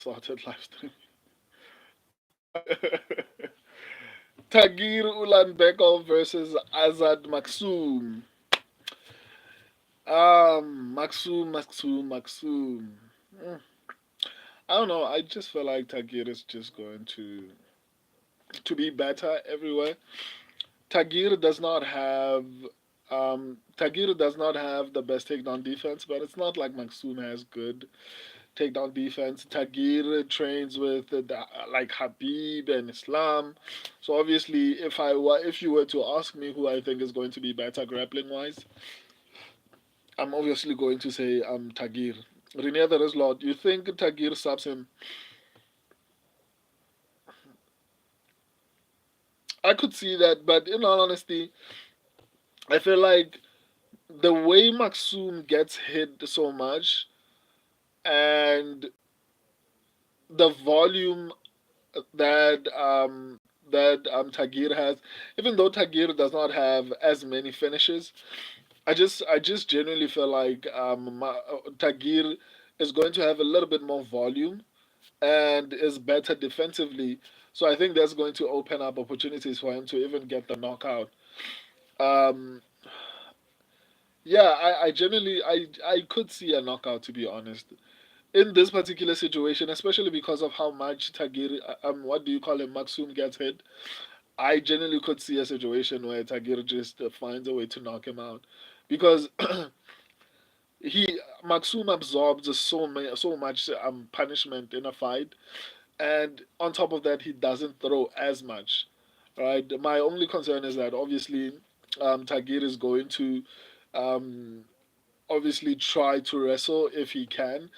Sorted live stream. Tagir Ulanbekov versus Azat Maksum. Maksum. Mm, I don't know. I just feel like Tagir is just going to be better everywhere. Tagir does not have Tagir does not have the best takedown defense, but it's not like Maksum has good takedown defense. Tagir trains with like Habib and Islam. So obviously, if you were to ask me who I think is going to be better grappling wise, I'm obviously going to say Tagir. Renier there is Lord. You think Tagir subs him? I could see that, but in all honesty, I feel like the way Maksum gets hit so much and the volume that Tagir has, even though Tagir does not have as many finishes, I just genuinely feel like Tagir is going to have a little bit more volume and is better defensively. So I think that's going to open up opportunities for him to even get the knockout. Um, yeah, I genuinely I could see a knockout, to be honest, in this particular situation, especially because of how much Tagir, what do you call him, Maksum gets hit. I genuinely could see a situation where Tagir just finds a way to knock him out, because he Maksum absorbs so much punishment in a fight, and on top of that, he doesn't throw as much. Right. My only concern is that obviously, Tagir is going to um, obviously try to wrestle if he can.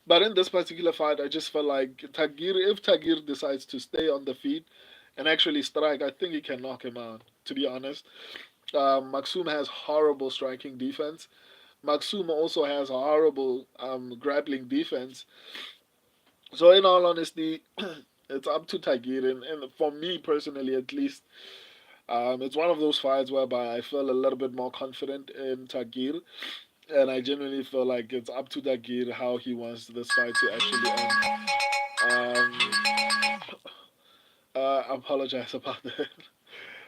But in this particular fight, I just felt like if Tagir decides to stay on the feet and actually strike, I think he can knock him out. To be honest, Maksum has horrible striking defense. Maksum also has horrible grappling defense. So in all honesty, it's up to Tagir, and for me personally, at least, it's one of those fights whereby I feel a little bit more confident in Tagir, and I genuinely feel like it's up to Tagir how he wants this fight to actually end. I apologize about that.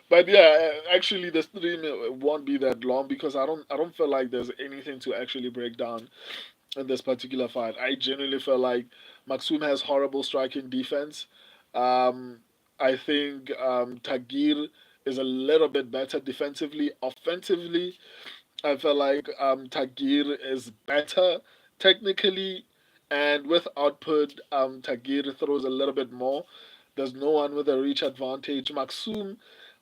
But yeah, actually, the stream won't be that long because I don't feel like there's anything to actually break down in this particular fight. I genuinely feel like Maksum has horrible striking defense. Um, I think Tagir is a little bit better defensively. Offensively, I feel like Tagir is better technically, and with output, Tagir throws a little bit more. There's no one with a reach advantage. Maksum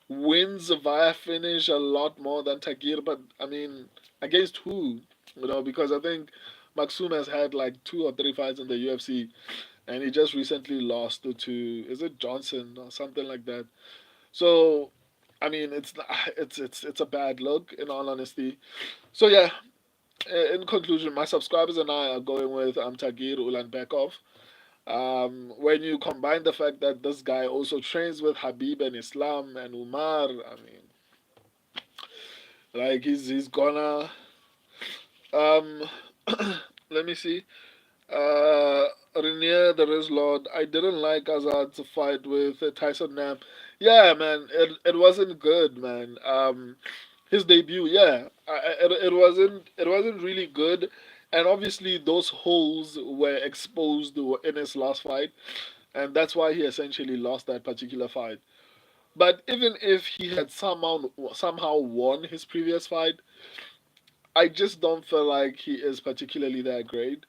wins via finish a lot more than Tagir, but I mean, against who? Because I think Maksum has had like two or three fights in the UFC, and he just recently lost to is it Johnson or something like that. So, I mean, it's a bad look in all honesty. So yeah, in conclusion, my subscribers and I are going with Tagir Ulanbekov. When you combine the fact that this guy also trains with Habib and Islam and Umar, I mean, like he's gonna um let me see. Renier the Riz Lord, I didn't like Azad's fight with Tyson Nam. Yeah, man, it wasn't good, man. His debut, yeah, it wasn't really good, and obviously those holes were exposed in his last fight, and that's why he essentially lost that particular fight. But even if he had somehow won his previous fight, I just don't feel like he is particularly that great,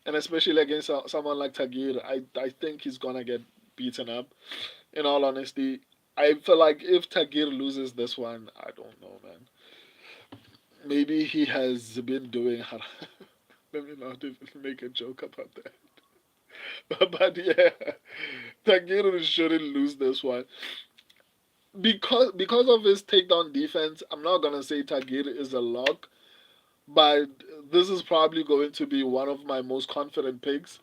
and especially against someone like Tagir, I think he's gonna get beaten up. In all honesty, I feel like if Tagir loses this one, I don't know, man. Maybe he has been doing. Let me not even make a joke about that. But yeah, Tagir shouldn't lose this one because of his takedown defense. I'm not gonna say Tagir is a lock, but this is probably going to be one of my most confident picks.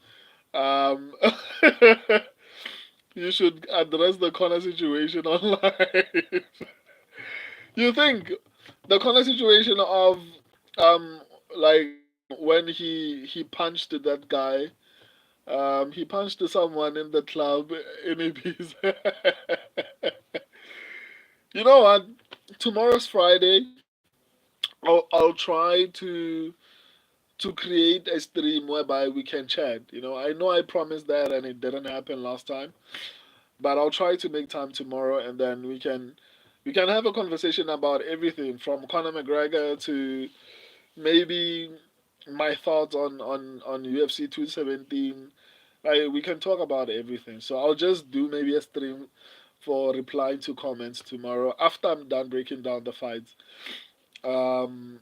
Um, you should address the corner situation online. You think the corner situation of like when he punched that guy He punched someone in the club in Ibiza. You know what? Tomorrow's Friday. I'll try to create a stream whereby we can chat. I know I promised that and it didn't happen last time, but I'll try to make time tomorrow and then we can have a conversation about everything from Conor McGregor to maybe my thoughts on UFC 217. We can talk about everything. So I'll just do maybe a stream for replying to comments tomorrow after I'm done breaking down the fights. Um,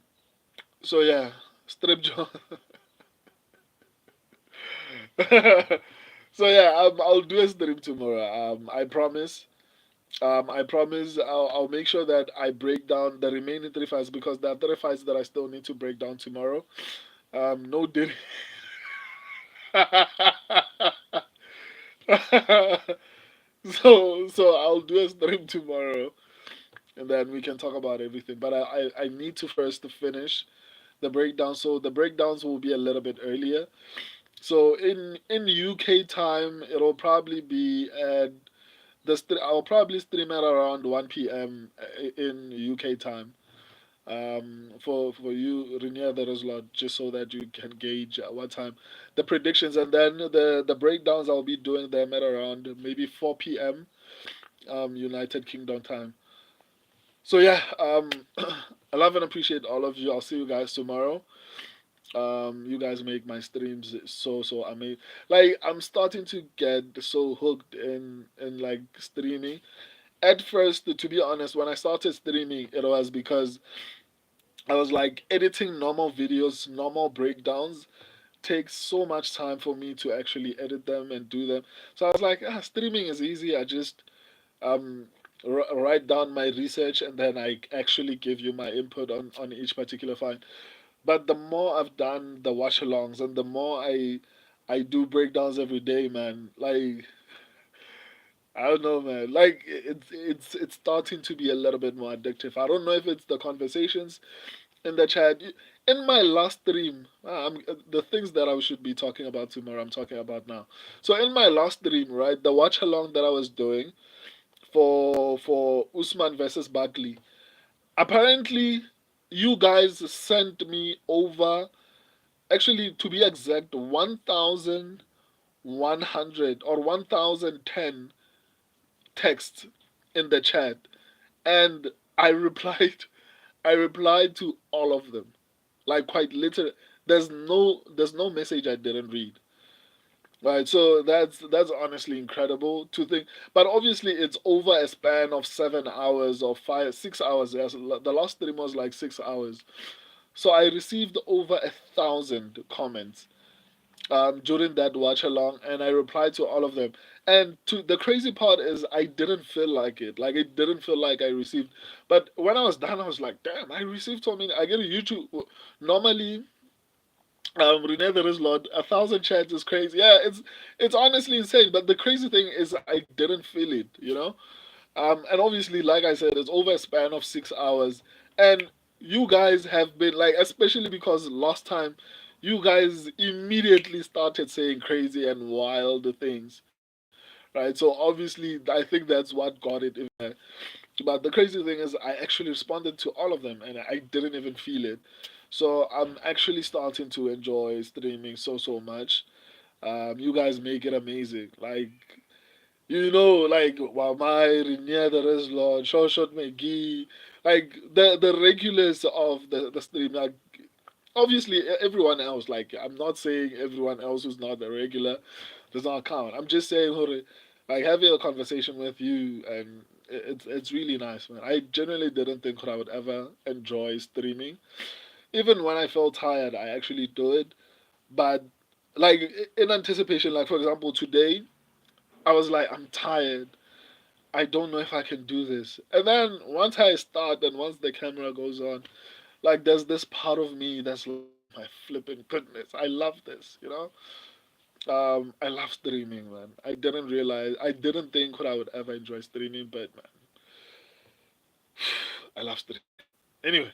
so yeah, strip joint. So yeah, I'll do a stream tomorrow. I promise. I promise I'll make sure that I break down the remaining three fights because there are three fights that I still need to break down tomorrow. No did. So I'll do a stream tomorrow and then we can talk about everything. But I need to first finish the breakdown. So the breakdowns will be a little bit earlier. So in UK time, it'll probably be at I'll probably stream at around 1 p.m. In UK time. For you, Renier, there is a lot just so that you can gauge at what time the predictions and then the breakdowns. I'll be doing them at around maybe 4 p.m. United Kingdom time. So yeah, I love and appreciate all of you. I'll see you guys tomorrow. You guys make my streams so amazing. Like I'm starting to get so hooked in like streaming. At first, to be honest, when I started streaming, it was because I was like editing normal videos, normal breakdowns takes so much time for me to actually edit them and do them. So I was like, streaming is easy. I just um write down my research and then I actually give you my input on each particular file. But the more I've done the watch alongs and the more I do breakdowns every day, man. Like I don't know, man. Like it's starting to be a little bit more addictive. I don't know if it's the conversations in the chat. In my last stream, the things that I should be talking about tomorrow, I'm talking about now. So in my last stream, right, the watch along that I was doing for Usman versus Barkley, apparently you guys sent me over. Actually, to be exact, 1,100 or 1,010 texts in the chat, and I replied. I replied to all of them, like quite literally. There's no message I didn't read. Right, so that's honestly incredible to think. But obviously, it's over a span of 7 hours or 6 hours. Yes, the last stream was like 6 hours. So I received over 1,000 comments during that watch along, and I replied to all of them. And to the crazy part is, I didn't feel like it. Like it didn't feel like I received. But when I was done, I was like, damn, I received so many. I get a YouTube. Normally, Renee, there is Lord. 1,000 chats is crazy. Yeah, it's honestly insane. But the crazy thing is, I didn't feel it. And obviously, like I said, it's over a span of 6 hours, and you guys have been like, especially because last time, you guys immediately started saying crazy and wild things, right? So obviously, I think that's what got it even there. But the crazy thing is, I actually responded to all of them, and I didn't even feel it. So I'm actually starting to enjoy streaming so much. You guys make it amazing. Like like Wamai, Rinya, the Reslon, Shawshot McGee, like the regulars of the stream. Like obviously everyone else. Like I'm not saying everyone else who's not a regular does not count. I'm just saying, like having a conversation with you, and it's really nice, man. I genuinely didn't think I would ever enjoy streaming. Even when I felt tired, I actually do it. But like in anticipation, like for example today, I was like, I'm tired. I don't know if I can do this. And then once I start and once the camera goes on, like there's this part of me that's like, oh my flipping goodness, I love this. I love streaming, man. I didn't think I would ever enjoy streaming, but man, I love streaming. Anyway,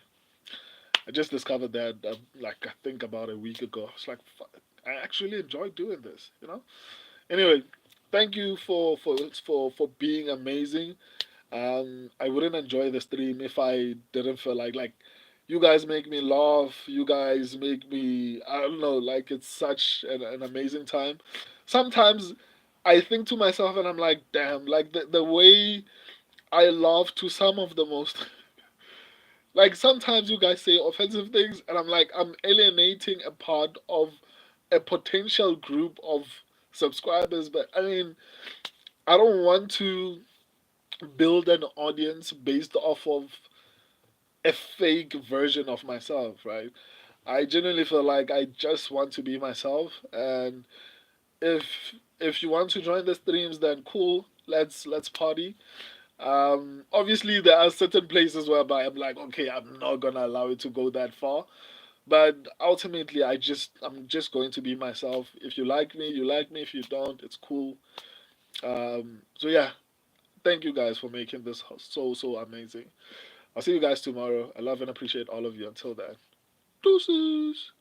I just discovered that like I think about a week ago. I was like, fuck. I actually enjoy doing this. Anyway, thank you for being amazing. I wouldn't enjoy the stream if I didn't feel like you guys make me laugh. You guys make me, I don't know, like it's such an amazing time. Sometimes I think to myself and I'm like, damn, like the way I laugh to some of the most like sometimes you guys say offensive things and I'm like I'm alienating a part of a potential group of subscribers, but I mean I don't want to build an audience based off of a fake version of myself, right? I genuinely feel like I just want to be myself, and if if you want to join the streams, then cool. Let's party. Obviously, there are certain places whereby I'm like, okay, I'm not gonna allow it to go that far. But ultimately, I'm just going to be myself. If you like me, you like me. If you don't, it's cool. So yeah, thank you guys for making this so amazing. I'll see you guys tomorrow. I love and appreciate all of you. Until then, deuces.